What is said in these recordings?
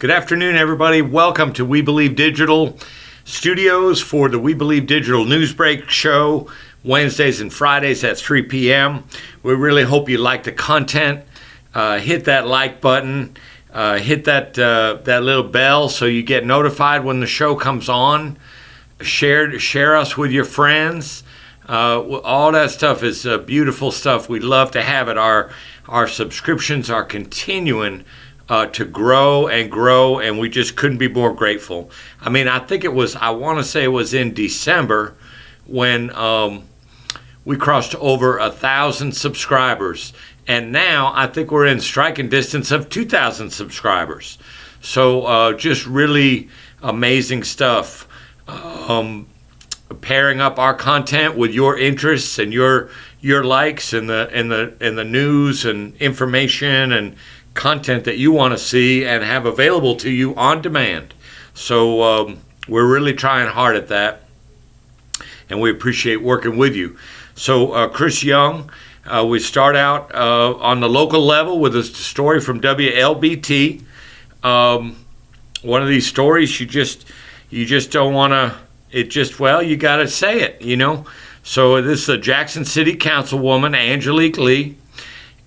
Good afternoon, everybody. Welcome to We Believe Digital Studios for the We Believe Digital News Break show, Wednesdays and Fridays at 3 p.m. We really hope you like the content. Hit that like button. Hit that little bell so you get notified when the show comes on. Share us with your friends. All that stuff is beautiful stuff. We'd love to have it. Our subscriptions are continuing to grow, and we just couldn't be more grateful. I mean, I want to say it was in December when we crossed over 1,000 subscribers, and now I think we're in striking distance of 2,000 subscribers. So just really amazing stuff. Pairing up our content with your interests and your likes and the news and information and content that you want to see and have available to you on demand. So we're really trying hard at that, and we appreciate working with you. So Chris Young, we start out on the local level with a story from WLBT. One of these stories you just don't want to, you got to say it, you know. So this is a Jackson City Councilwoman, Angelique Lee,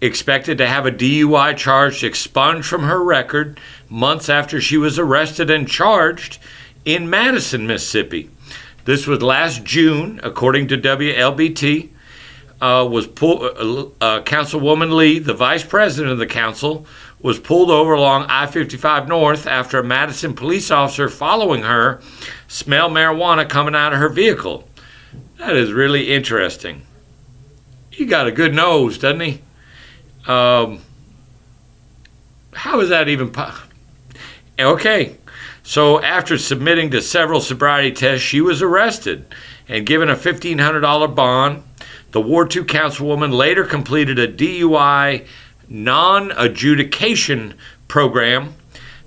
expected to have a DUI charge expunged from her record months after she was arrested and charged in Madison, Mississippi. This was last June, according to WLBT. Councilwoman Lee, the vice president of the council, was pulled over along I-55 North after a Madison police officer following her smelled marijuana coming out of her vehicle. That is really interesting. He got a good nose, doesn't he? How is that even okay? So after submitting to several sobriety tests, she was arrested and given a $1,500 bond. The Ward 2 councilwoman later completed a DUI non-adjudication program,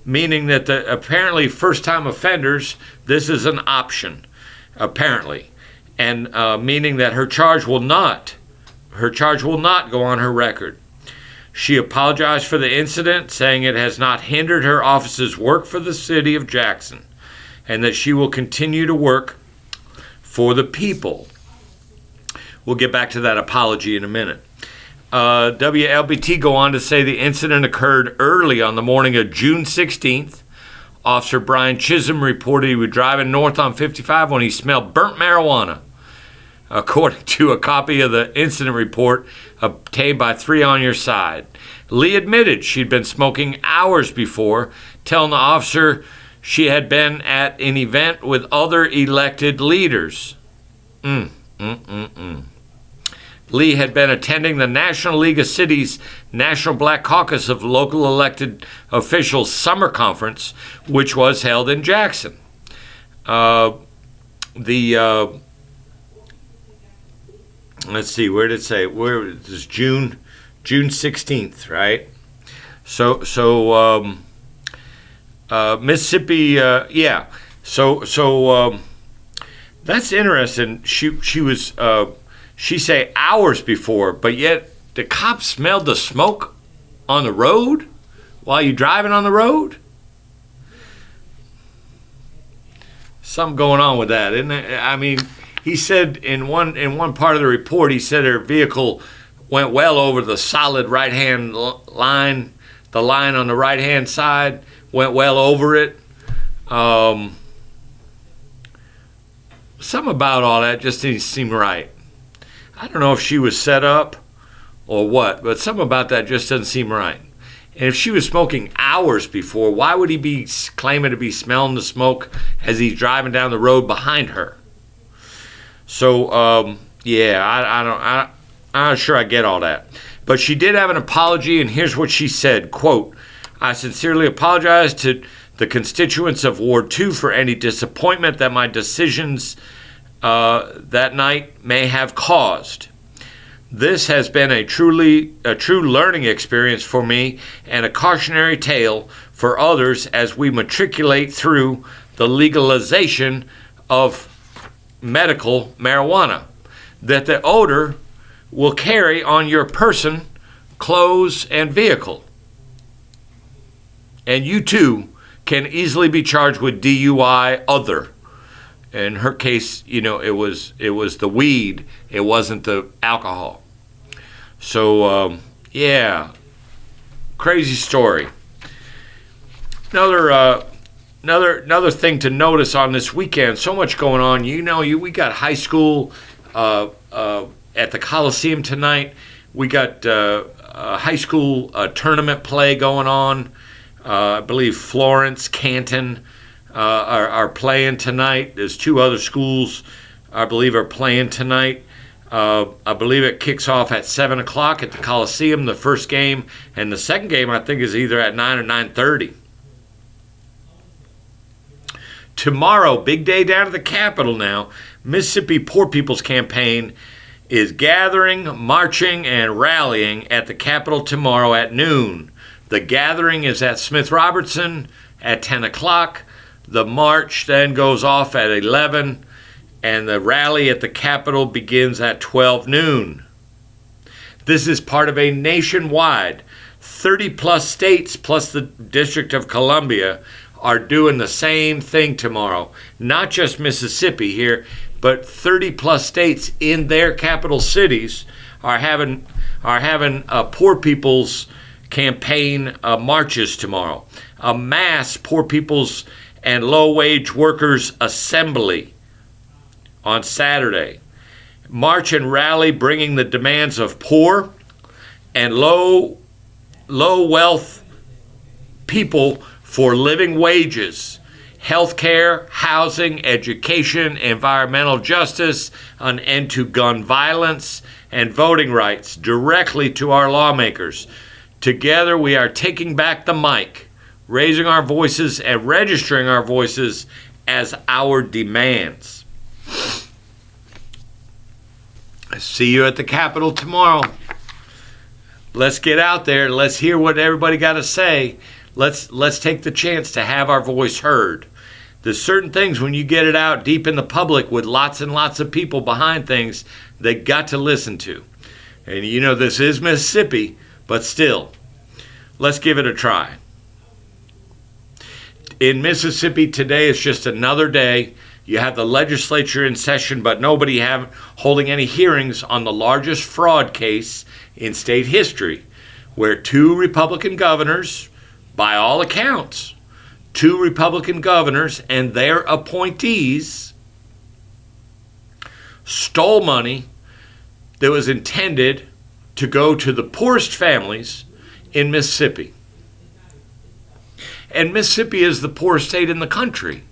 meaning that the apparently first-time offenders, this is an option, apparently, and meaning that her charge will not go on her record. She apologized for the incident, saying it has not hindered her office's work for the city of Jackson, and that she will continue to work for the people. We'll get back to that apology in a minute. WLBT go on to say the incident occurred early on the morning of June 16th. Officer Brian Chisholm reported he was driving north on 55 when he smelled burnt marijuana. According to a copy of the incident report obtained by 3 on Your Side, Lee admitted she'd been smoking hours before, telling the officer she had been at an event with other elected leaders. Lee had been attending the National League of Cities National Black Caucus of Local Elected Officials Summer Conference, which was held in Jackson. Let's see, where did it say? Where is this? June 16th, right? So Mississippi, yeah. So that's interesting. She was she say hours before, but yet the cops smelled the smoke on the road while you're driving on the road? Something going on with that, isn't it? I mean, he said in one part of the report, he said her vehicle went well over the solid right-hand line. The line on the right-hand side went well over it. Something about all that just didn't seem right. I don't know if she was set up or what, but something about that just doesn't seem right. And if she was smoking hours before, why would he be claiming to be smelling the smoke as he's driving down the road behind her? So, I'm not sure I get all that. But she did have an apology, and here's what she said, quote, "I sincerely apologize to the constituents of Ward 2 for any disappointment that my decisions that night may have caused. This has been a true learning experience for me and a cautionary tale for others as we matriculate through the legalization of medical marijuana, that the odor will carry on your person, clothes, and vehicle. And you too can easily be charged with DUI other." In her case, it was the weed, it wasn't the alcohol. So, crazy story. Another thing to notice on this weekend, so much going on. We got high school at the Coliseum tonight. We got high school tournament play going on. I believe Florence, Canton are playing tonight. There's two other schools I believe are playing tonight. I believe it kicks off at 7 o'clock at the Coliseum, the first game, and the second game I think is either at 9 or 9:30. Tomorrow, big day down at the Capitol now. Mississippi Poor People's Campaign is gathering, marching, and rallying at the Capitol tomorrow at noon. The gathering is at Smith Robertson at 10 o'clock. The march then goes off at 11, and the rally at the Capitol begins at 12 noon. This is part of a nationwide 30-plus states plus the District of Columbia are doing the same thing tomorrow. Not just Mississippi here, but 30-plus states in their capital cities are having poor people's campaign marches tomorrow. A mass poor people's and low-wage workers assembly on Saturday. March and rally bringing the demands of poor and low wealth people for living wages, health care, housing, education, environmental justice, an end to gun violence, and voting rights directly to our lawmakers. Together we are taking back the mic, raising our voices and registering our voices as our demands. I see you at the Capitol tomorrow. Let's get out there. Let's hear what everybody got to say. Let's take the chance to have our voice heard. There's certain things when you get it out deep in the public with lots and lots of people behind things, they got to listen to. And this is Mississippi, but still, let's give it a try. In Mississippi today, it's just another day. You have the legislature in session, but nobody holding any hearings on the largest fraud case in state history, where two Republican governors, by all accounts, two Republican governors and their appointees stole money that was intended to go to the poorest families in Mississippi. And Mississippi is the poorest state in the country.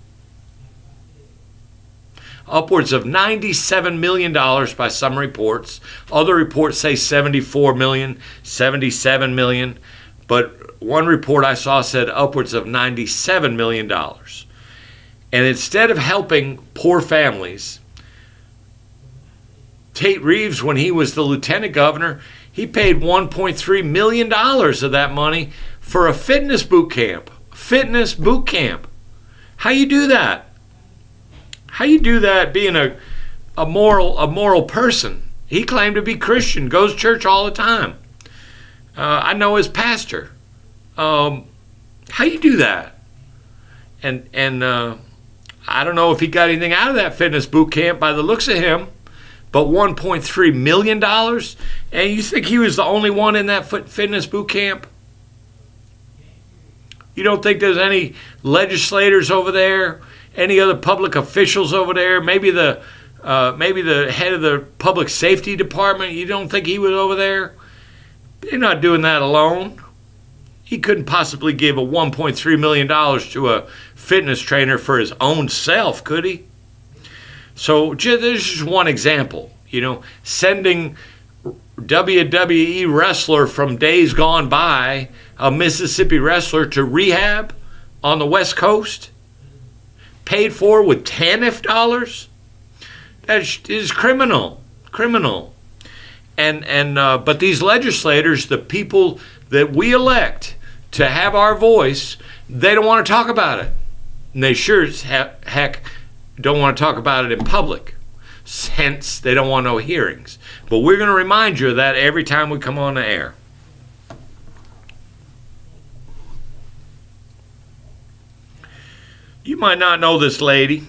Upwards of $97 million by some reports. Other reports say $74 million, $77 million. But one report I saw said upwards of $97 million. And instead of helping poor families, Tate Reeves, when he was the lieutenant governor, he paid $1.3 million of that money for a fitness boot camp. Fitness boot camp. How you do that? How you do that being a moral person? He claimed to be Christian, goes to church all the time. I know his pastor. How you do that? And I don't know if he got anything out of that fitness boot camp by the looks of him, but $1.3 million? And you think he was the only one in that fitness boot camp? You don't think there's any legislators over there, any other public officials over there, maybe the head of the public safety department? You don't think he was over there? They're not doing that alone. He couldn't possibly give a $1.3 million to a fitness trainer for his own self, could he? So there's just one example, sending WWE wrestler from days gone by, a Mississippi wrestler, to rehab on the West Coast, paid for with TANF dollars. That is criminal. But these legislators, the people that we elect to have our voice, they don't want to talk about it. And they sure as heck don't want to talk about it in public. Hence, they don't want no hearings. But we're going to remind you of that every time we come on the air. You might not know this lady,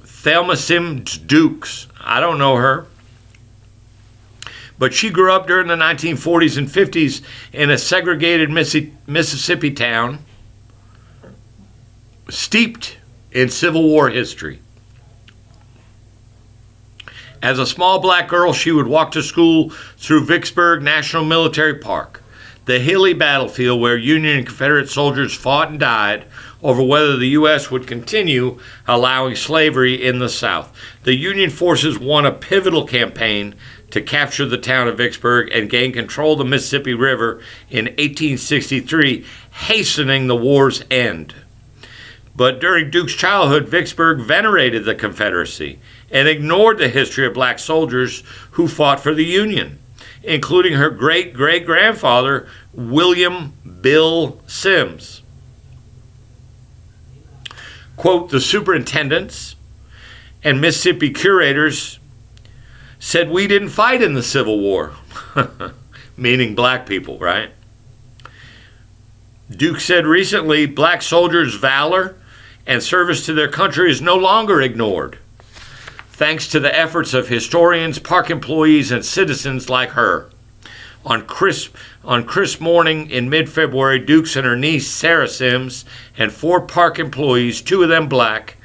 Thelma Sims Dukes. I don't know her. But she grew up during the 1940s and 50s in a segregated Mississippi town steeped in Civil War history. As a small black girl, she would walk to school through Vicksburg National Military Park, the hilly battlefield where Union and Confederate soldiers fought and died over whether the U.S. would continue allowing slavery in the South. The Union forces won a pivotal campaign to capture the town of Vicksburg and gain control of the Mississippi River in 1863, hastening the war's end. But during Duke's childhood, Vicksburg venerated the Confederacy and ignored the history of black soldiers who fought for the Union, including her great-great-grandfather, William Bill Sims. Quote, the superintendents and Mississippi curators said we didn't fight in the Civil War, meaning black people, right? Duke said recently, black soldiers' valor and service to their country is no longer ignored, thanks to the efforts of historians, park employees, and citizens like her. On crisp morning in mid-February, Dukes and her niece, Sarah Sims, and 4 park employees, 2 of them black,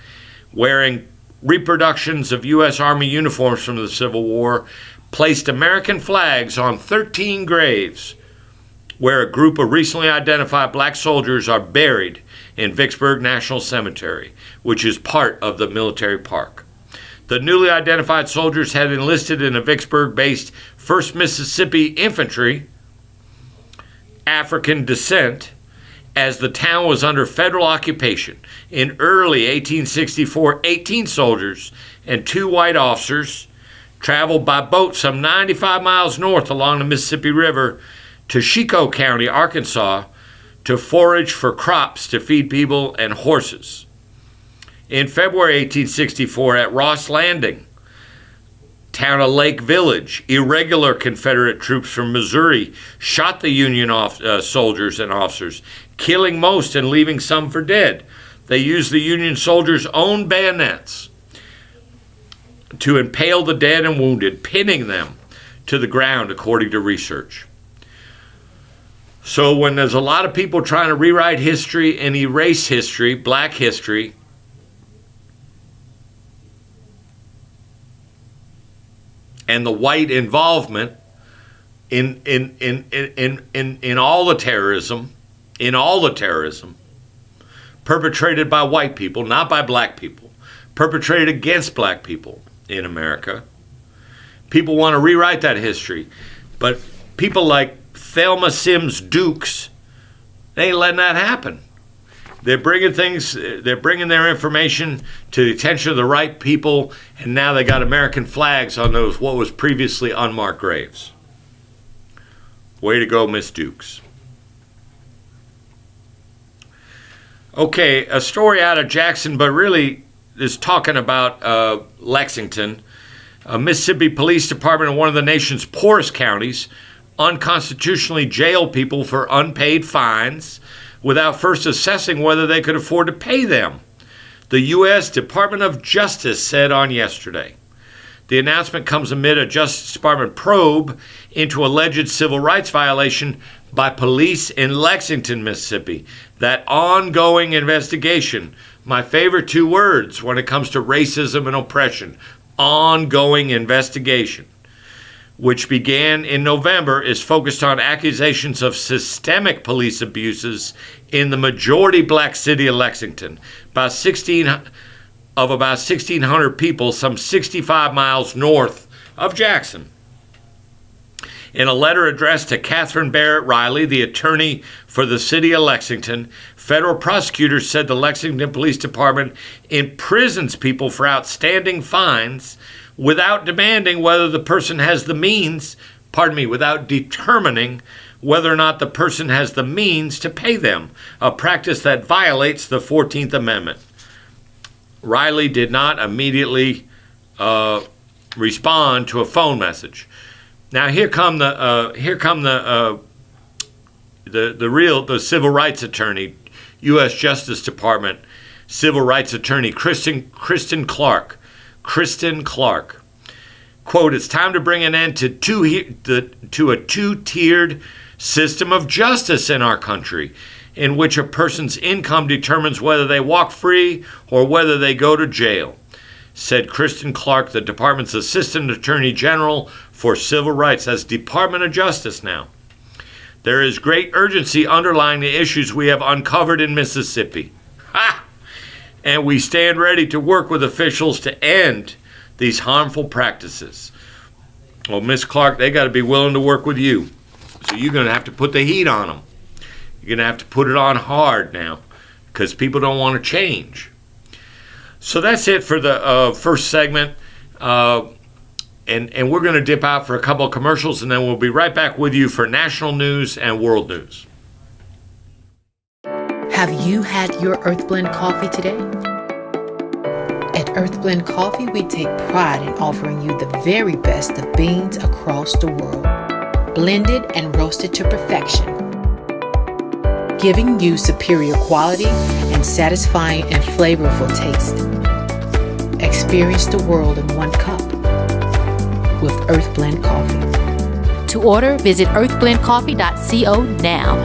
wearing reproductions of U.S. Army uniforms from the Civil War, placed American flags on 13 graves where a group of recently identified black soldiers are buried in Vicksburg National Cemetery, which is part of the military park. The newly identified soldiers had enlisted in a Vicksburg-based 1st Mississippi Infantry, African descent, as the town was under federal occupation. In early 1864, 18 soldiers and 2 white officers traveled by boat some 95 miles north along the Mississippi River to Chicot County, Arkansas, to forage for crops to feed people and horses. In February 1864, at Ross Landing, town of Lake Village, irregular Confederate troops from Missouri shot the Union soldiers and officers, killing most and leaving some for dead. They used the Union soldiers' own bayonets to impale the dead and wounded, pinning them to the ground, according to research. So when there's a lot of people trying to rewrite history and erase history, black history, and the white involvement in all the terrorism, perpetrated by white people, not by black people, perpetrated against black people in America. People want to rewrite that history, but people like Thelma Sims Dukes, they ain't letting that happen. They're bringing their information to the attention of the right people, and now they got American flags on those what was previously unmarked graves. Way to go, Miss Dukes. Okay, a story out of Jackson, but really is talking about Lexington. A Mississippi Police Department in one of the nation's poorest counties unconstitutionally jailed people for unpaid fines without first assessing whether they could afford to pay them, the U.S. Department of Justice said on yesterday. The announcement comes amid a Justice Department probe into alleged civil rights violation by police in Lexington, Mississippi. That ongoing investigation, my favorite two words when it comes to racism and oppression, ongoing investigation, which began in November, is focused on accusations of systemic police abuses in the majority black city of Lexington. About 1,600 people, some 65 miles north of Jackson. In a letter addressed to Catherine Barrett Riley, the attorney for the city of Lexington, federal prosecutors said the Lexington Police Department imprisons people for outstanding fines without demanding whether the person has the means, without determining whether or not the person has the means to pay them, a practice that violates the 14th Amendment. Riley did not immediately respond to a phone message. Now here come the civil rights attorney, U.S. Justice Department civil rights attorney Kristen Clark. Quote, "It's time to bring an end to a two-tiered system of justice in our country, in which a person's income determines whether they walk free or whether they go to jail," said Kristen Clark, the department's Assistant Attorney General for Civil Rights. That's Department of Justice now. "There is great urgency underlying the issues we have uncovered in Mississippi. And we stand ready to work with officials to end these harmful practices." Well, Miss Clark, they got to be willing to work with you. So you're going to have to put the heat on them. You're going to have to put it on hard now because people don't want to change. So that's it for the first segment. And we're going to dip out for a couple of commercials, and then we'll be right back with you for national news and world news. Have you had your Earthblend coffee today? At Earthblend Coffee, we take pride in offering you the very best of beans across the world, blended and roasted to perfection, giving you superior quality and satisfying and flavorful taste. Experience the world in one cup with Earthblend Coffee. To order, visit earthblendcoffee.co now.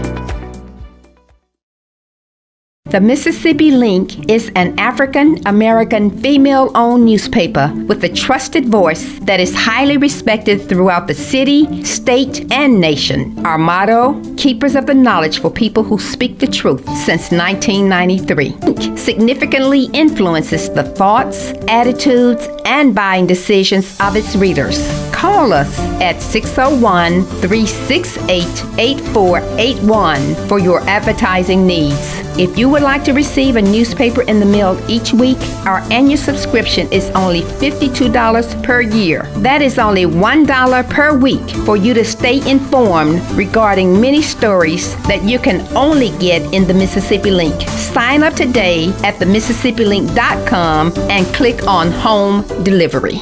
The Mississippi Link is an African-American female-owned newspaper with a trusted voice that is highly respected throughout the city, state, and nation. Our motto, keepers of the knowledge for people who speak the truth, since 1993. Link significantly influences the thoughts, attitudes, and buying decisions of its readers. Call us at 601-368-8481 for your advertising needs. If you would like to receive a newspaper in the mail each week, our annual subscription is only $52 per year. That is only $1 per week for you to stay informed regarding many stories that you can only get in the Mississippi Link. Sign up today at themississippi.com and click on Home Delivery.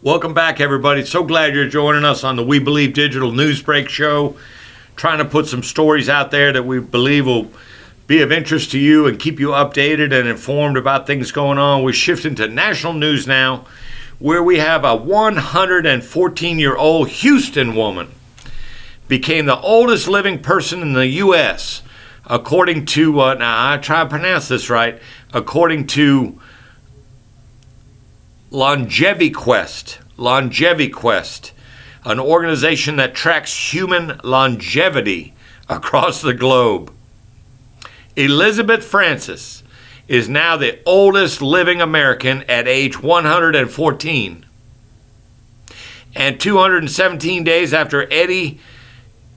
Welcome back, everybody. So glad you're joining us on the We Believe Digital News Break Show. Trying to put some stories out there that we believe will be of interest to you and keep you updated and informed about things going on. We're shifting to national news now, where we have a 114-year-old Houston woman became the oldest living person in the U.S., according to, now I try to pronounce this right, according to LongeviQuest, an organization that tracks human longevity across the globe. Elizabeth Francis is now the oldest living American at age 114. And 217 days after Eddie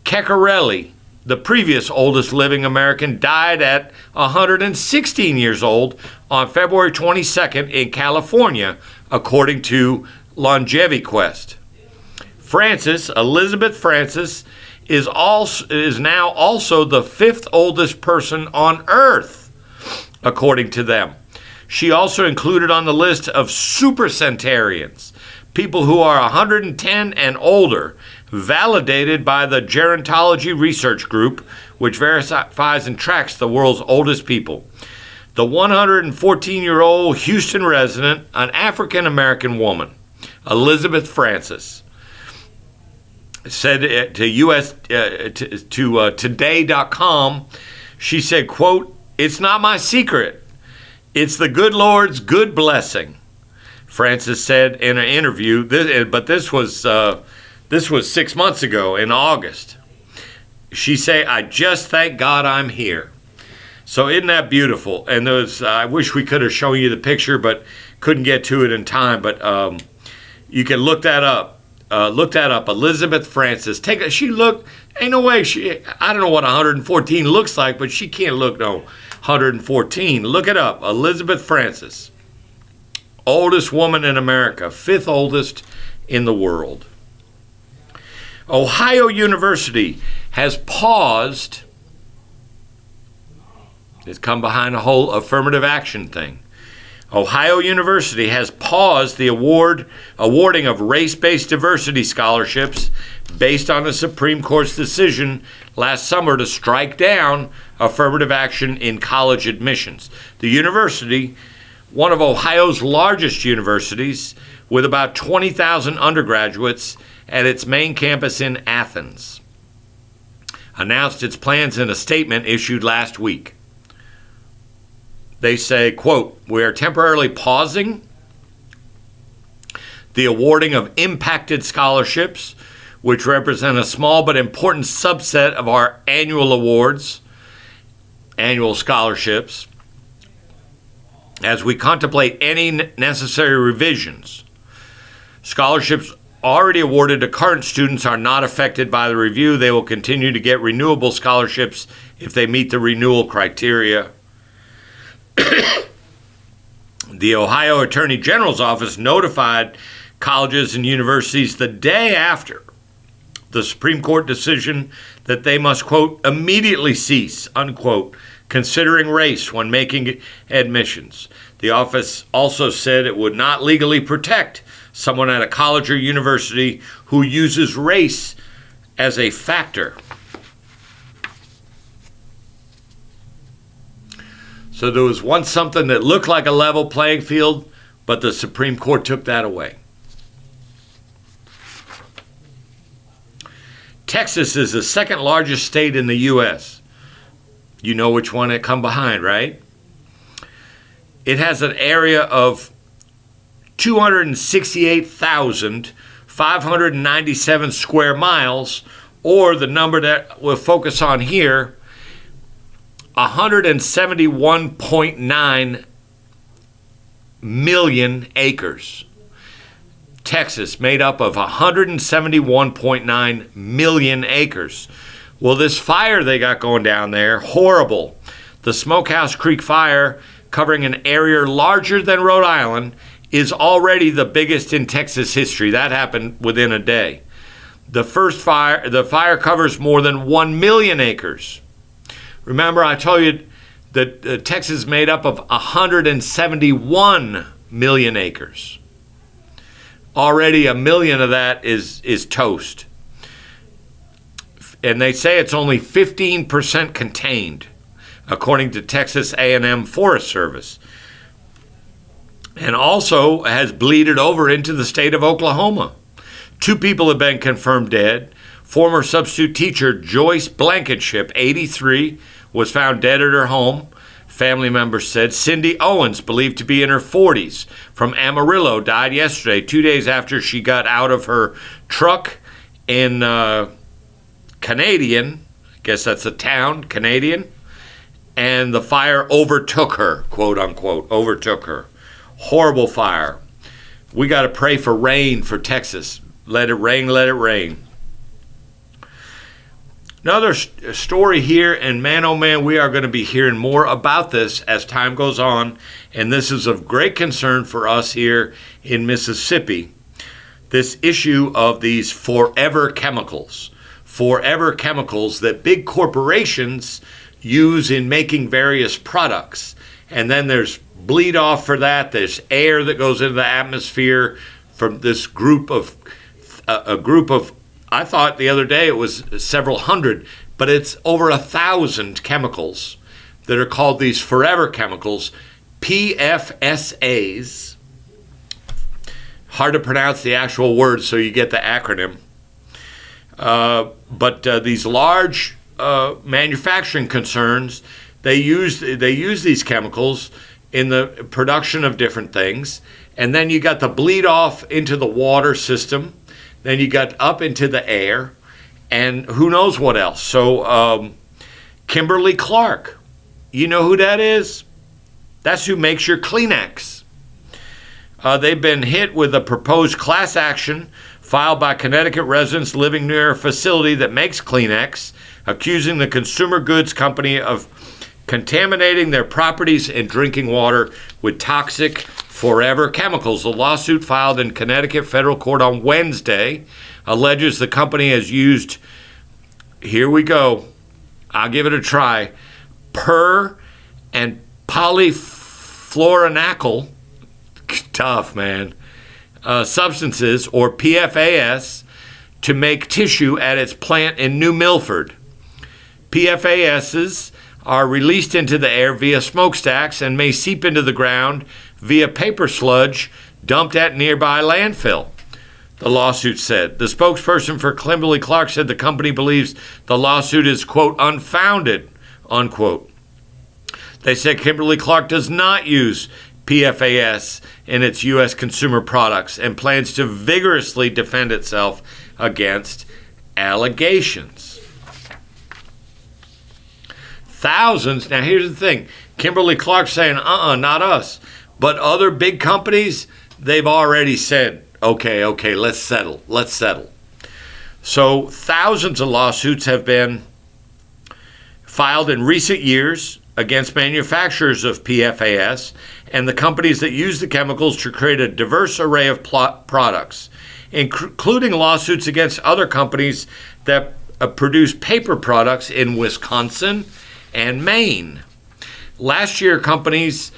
Ceccarelli, the previous oldest living American, died at 116 years old on February 22nd in California, according to LongeviQuest. Elizabeth Francis, is now also the fifth oldest person on Earth, according to them. She also included on the list of supercentenarians, people who are 110 and older, validated by the Gerontology Research Group, which verifies and tracks the world's oldest people. The 114-year-old Houston resident, an African-American woman, Elizabeth Francis, said to today.com, she said, quote, "It's not my secret. It's the good Lord's good blessing," Francis said in an interview. This was 6 months ago in August. She said, "I just thank God I'm here." So isn't that beautiful? And I wish we could have shown you the picture, but couldn't get to it in time. But you can look that up. Elizabeth Francis. Ain't no way I don't know what 114 looks like, but she can't look no 114. Look it up. Elizabeth Francis. Oldest woman in America, 5th oldest in the world. Ohio University has paused. It's come behind a whole affirmative action thing. Ohio University has paused the awarding of race-based diversity scholarships based on the Supreme Court's decision last summer to strike down affirmative action in college admissions. The university, one of Ohio's largest universities, with about 20,000 undergraduates at its main campus in Athens, announced its plans in a statement issued last week. They say, quote, "We are temporarily pausing the awarding of impacted scholarships, which represent a small but important subset of our annual scholarships, as we contemplate any necessary revisions. Scholarships already awarded to current students are not affected by the review. They will continue to get renewable scholarships if they meet the renewal criteria." The Ohio Attorney General's office notified colleges and universities the day after the Supreme Court decision that they must, quote, "immediately cease," unquote, considering race when making admissions. The office also said it would not legally protect someone at a college or university who uses race as a factor. So there was once something that looked like a level playing field, but the Supreme Court took that away. Texas is the second largest state in the U.S. You know which one it come behind, right? It has an area of 268,597 square miles, or the number that we'll focus on here, 171.9 million acres. Texas, made up of 171.9 million acres. Well, this fire they got going down there, horrible. The Smokehouse Creek fire, covering an area larger than Rhode Island, is already the biggest in Texas history. That happened within a day. The fire covers more than 1 million acres. Remember, I told you that Texas is made up of 171 million acres. Already 1 million of that is toast. And they say it's only 15% contained, according to Texas A&M Forest Service. And also has bleeded over into the state of Oklahoma. 2 people have been confirmed dead. Former substitute teacher Joyce Blankenship, 83, was found dead at her home, family members said. Cindy Owens, believed to be in her 40s, from Amarillo, died yesterday, 2 days after she got out of her truck in Canadian, I guess that's a town, Canadian, and the fire overtook her, quote unquote, overtook her. Horrible fire. We got to pray for rain for Texas. Let it rain, let it rain. Another story here, and man, oh man, we are going to be hearing more about this as time goes on, and this is of great concern for us here in Mississippi. This issue of these forever chemicals that big corporations use in making various products. And then there's bleed off for that. There's air that goes into the atmosphere from this group of a group of. I thought the other day it was several hundred, but it's over 1,000 chemicals that are called these forever chemicals, PFSAs. Hard to pronounce the actual word, so you get the acronym. But these large manufacturing concerns, they use these chemicals in the production of different things, and then you got the bleed off into the water system, then you got up into the air, and who knows what else. So Kimberly-Clark, you know who that is? That's who makes your Kleenex. They've been hit with a proposed class action filed by Connecticut residents living near a facility that makes Kleenex, accusing the consumer goods company of contaminating their properties and drinking water with toxic forever chemicals. The lawsuit filed in Connecticut federal court on Wednesday alleges the company has used, here we go, I'll give it a try, per and polyfluoroalkyl, tough man, substances, or PFAS, to make tissue at its plant in New Milford. PFASs are released into the air via smokestacks and may seep into the ground via paper sludge dumped at nearby landfill, the lawsuit said. The spokesperson for Kimberly-Clark said the company believes the lawsuit is, quote, unfounded, unquote. They said Kimberly-Clark does not use PFAS in its U.S. consumer products and plans to vigorously defend itself against allegations. Thousands, now here's the thing, Kimberly-Clark saying, not us. But other big companies, they've already said, okay, let's settle. So thousands of lawsuits have been filed in recent years against manufacturers of PFAS and the companies that use the chemicals to create a diverse array of products, including lawsuits against other companies that produce paper products in Wisconsin and Maine. Last year, companies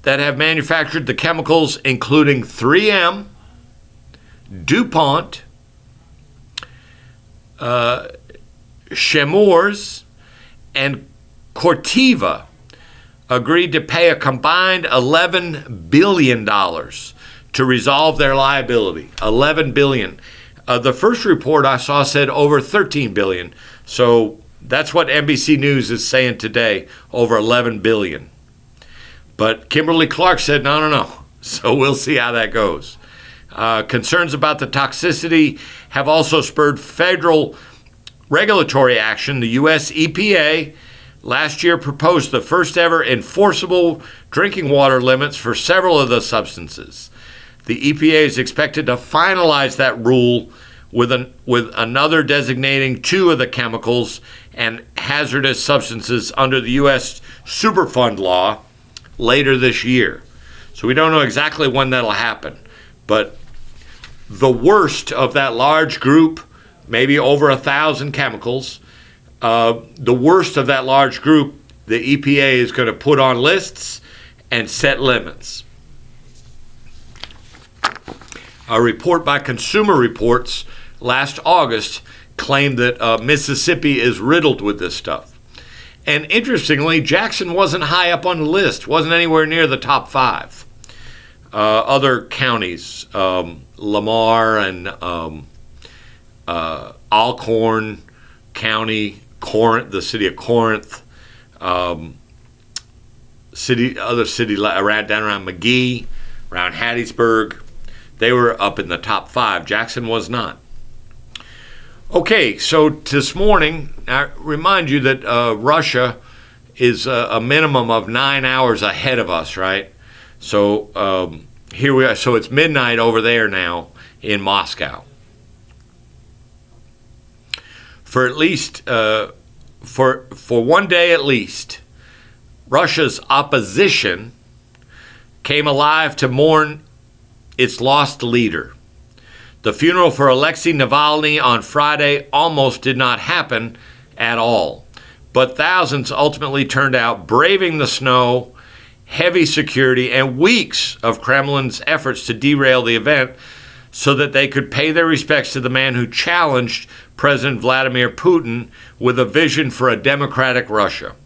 that have manufactured the chemicals, including 3M, DuPont, Chemours, and Corteva, agreed to pay a combined $11 billion to resolve their liability. $11 billion. The first report I saw said over $13 billion. So that's what NBC News is saying today, over $11 billion. But Kimberly-Clark said, no. So we'll see how that goes. Concerns about the toxicity have also spurred federal regulatory action. The U.S. EPA last year proposed the first ever enforceable drinking water limits for several of the substances. The EPA is expected to finalize that rule with another designating two of the chemicals and hazardous substances under the U.S. Superfund law later this year. So we don't know exactly when that'll happen, but the worst of that large group, maybe over 1,000 chemicals, the worst of that large group, the EPA is going to put on lists and set limits. A report by Consumer Reports last August claimed that Mississippi is riddled with this stuff. And interestingly, Jackson wasn't high up on the list, wasn't anywhere near the top 5. Other counties, Lamar and Alcorn County, Corinth, the city of Corinth, other city around McGee, around Hattiesburg, they were up in the top 5. Jackson was not. Okay, so this morning, I remind you that Russia is a minimum of 9 hours ahead of us, right? So here we are. So it's midnight over there now in Moscow. For at least, for one day at least, Russia's opposition came alive to mourn its lost leader. The funeral for Alexei Navalny on Friday almost did not happen at all, but thousands ultimately turned out, braving the snow heavy security, and weeks of Kremlin's efforts to derail the event so that they could pay their respects to the man who challenged President Vladimir Putin with a vision for a democratic Russia.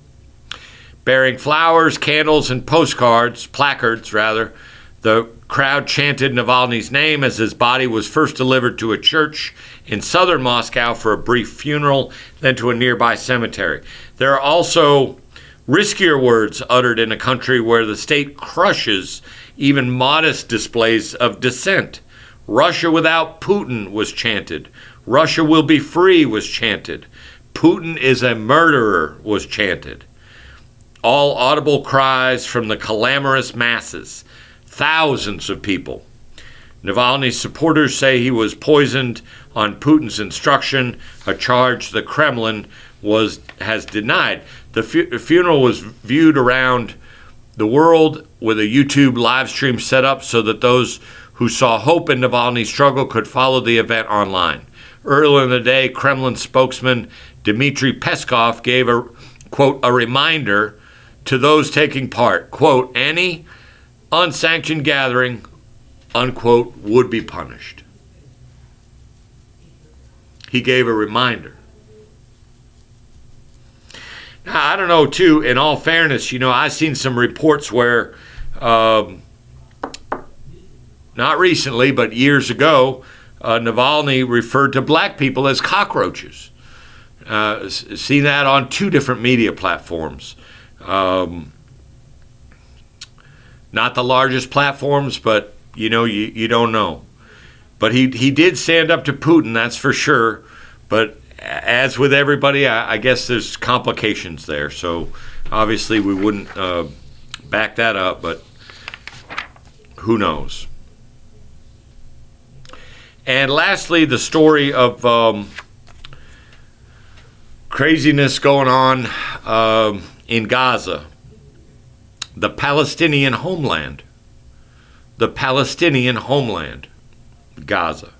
Bearing flowers, candles, and placards, the crowd chanted Navalny's name as his body was first delivered to a church in southern Moscow for a brief funeral, then to a nearby cemetery. There are also riskier words uttered in a country where the state crushes even modest displays of dissent. Russia without Putin was chanted. Russia will be free was chanted. Putin is a murderer was chanted. All audible cries from the clamorous masses. Thousands of people. Navalny's supporters say he was poisoned on Putin's instruction, a charge the Kremlin has denied. The funeral was viewed around the world with a YouTube live stream set up so that those who saw hope in Navalny's struggle could follow the event online. Earlier in the day, Kremlin spokesman Dmitry Peskov gave a, quote, a reminder to those taking part, quote, any unsanctioned gathering, unquote, would be punished. He gave a reminder. Now, I don't know, too, in all fairness, I've seen some reports where, not recently, but years ago, Navalny referred to black people as cockroaches. Seen that on two different media platforms. Not the largest platforms, but you don't know. But he did stand up to Putin, that's for sure. But as with everybody, I guess there's complications there. So obviously we wouldn't back that up, but who knows? And lastly, the story of craziness going on in Gaza. The Palestinian homeland, Gaza.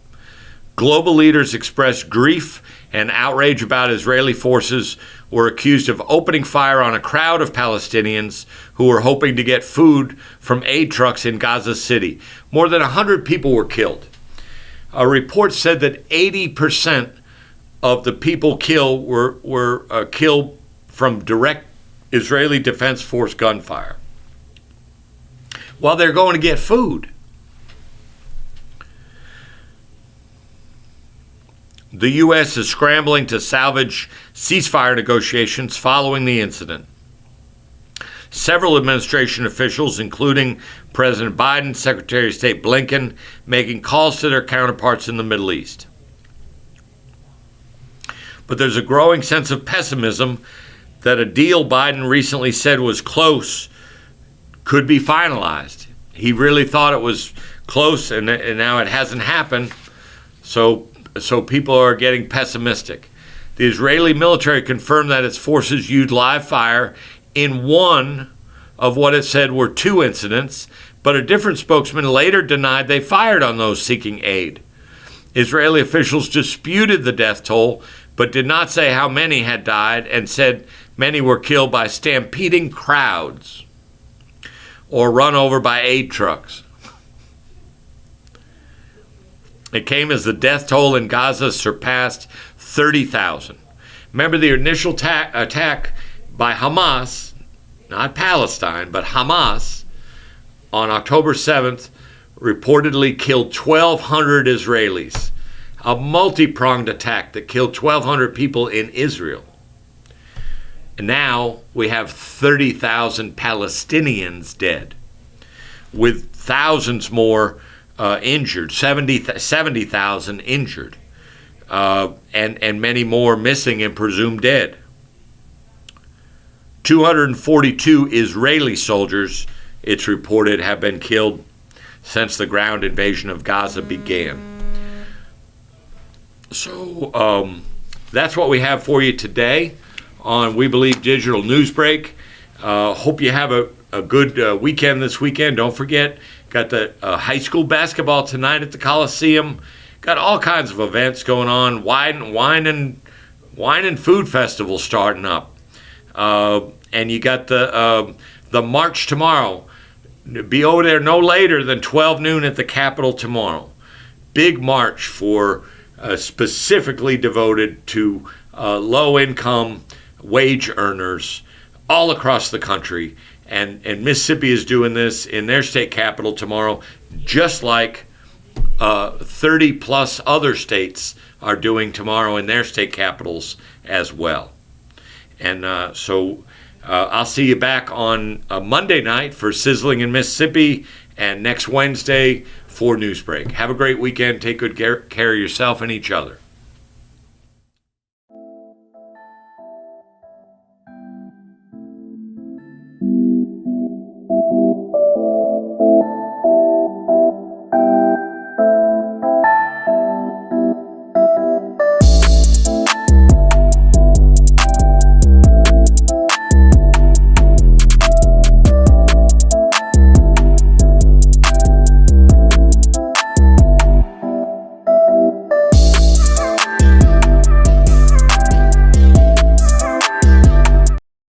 Global leaders expressed grief and outrage about Israeli forces were accused of opening fire on a crowd of Palestinians who were hoping to get food from aid trucks in Gaza City. More than 100 people were killed. A report said that 80% of the people killed were killed from direct Israeli Defense Force gunfire while they're going to get food. The U.S. is scrambling to salvage ceasefire negotiations following the incident. Several administration officials, including President Biden, Secretary of State Blinken, making calls to their counterparts in the Middle East. But there's a growing sense of pessimism that a deal Biden recently said was close could be finalized. He really thought it was close, and now it hasn't happened. So people are getting pessimistic. The Israeli military confirmed that its forces used live fire in one of what it said were two incidents, but a different spokesman later denied they fired on those seeking aid. Israeli officials disputed the death toll, but did not say how many had died and said many were killed by stampeding crowds or run over by aid trucks. It came as the death toll in Gaza surpassed 30,000. Remember the initial attack by Hamas, not Palestine, but Hamas, on October 7th, reportedly killed 1,200 Israelis. A multi-pronged attack that killed 1,200 people in Israel. And now we have 30,000 Palestinians dead, with thousands more injured, 70,000 injured, and many more missing and presumed dead. 242 Israeli soldiers, it's reported, have been killed since the ground invasion of Gaza began. So that's what we have for you today on We Believe Digital Newsbreak. Hope you have a good weekend this weekend. Don't forget, got the high school basketball tonight at the Coliseum. Got all kinds of events going on. Wine and food festival starting up. And you got the the march tomorrow. Be over there no later than 12 noon at the Capitol tomorrow. Big march for specifically devoted to low-income wage earners all across the country. And Mississippi is doing this in their state capital tomorrow, just like 30 plus other states are doing tomorrow in their state capitals as well. And so I'll see you back on Monday night for Sizzling in Mississippi, and next Wednesday for Newsbreak. Have a great weekend. Take good care of yourself and each other.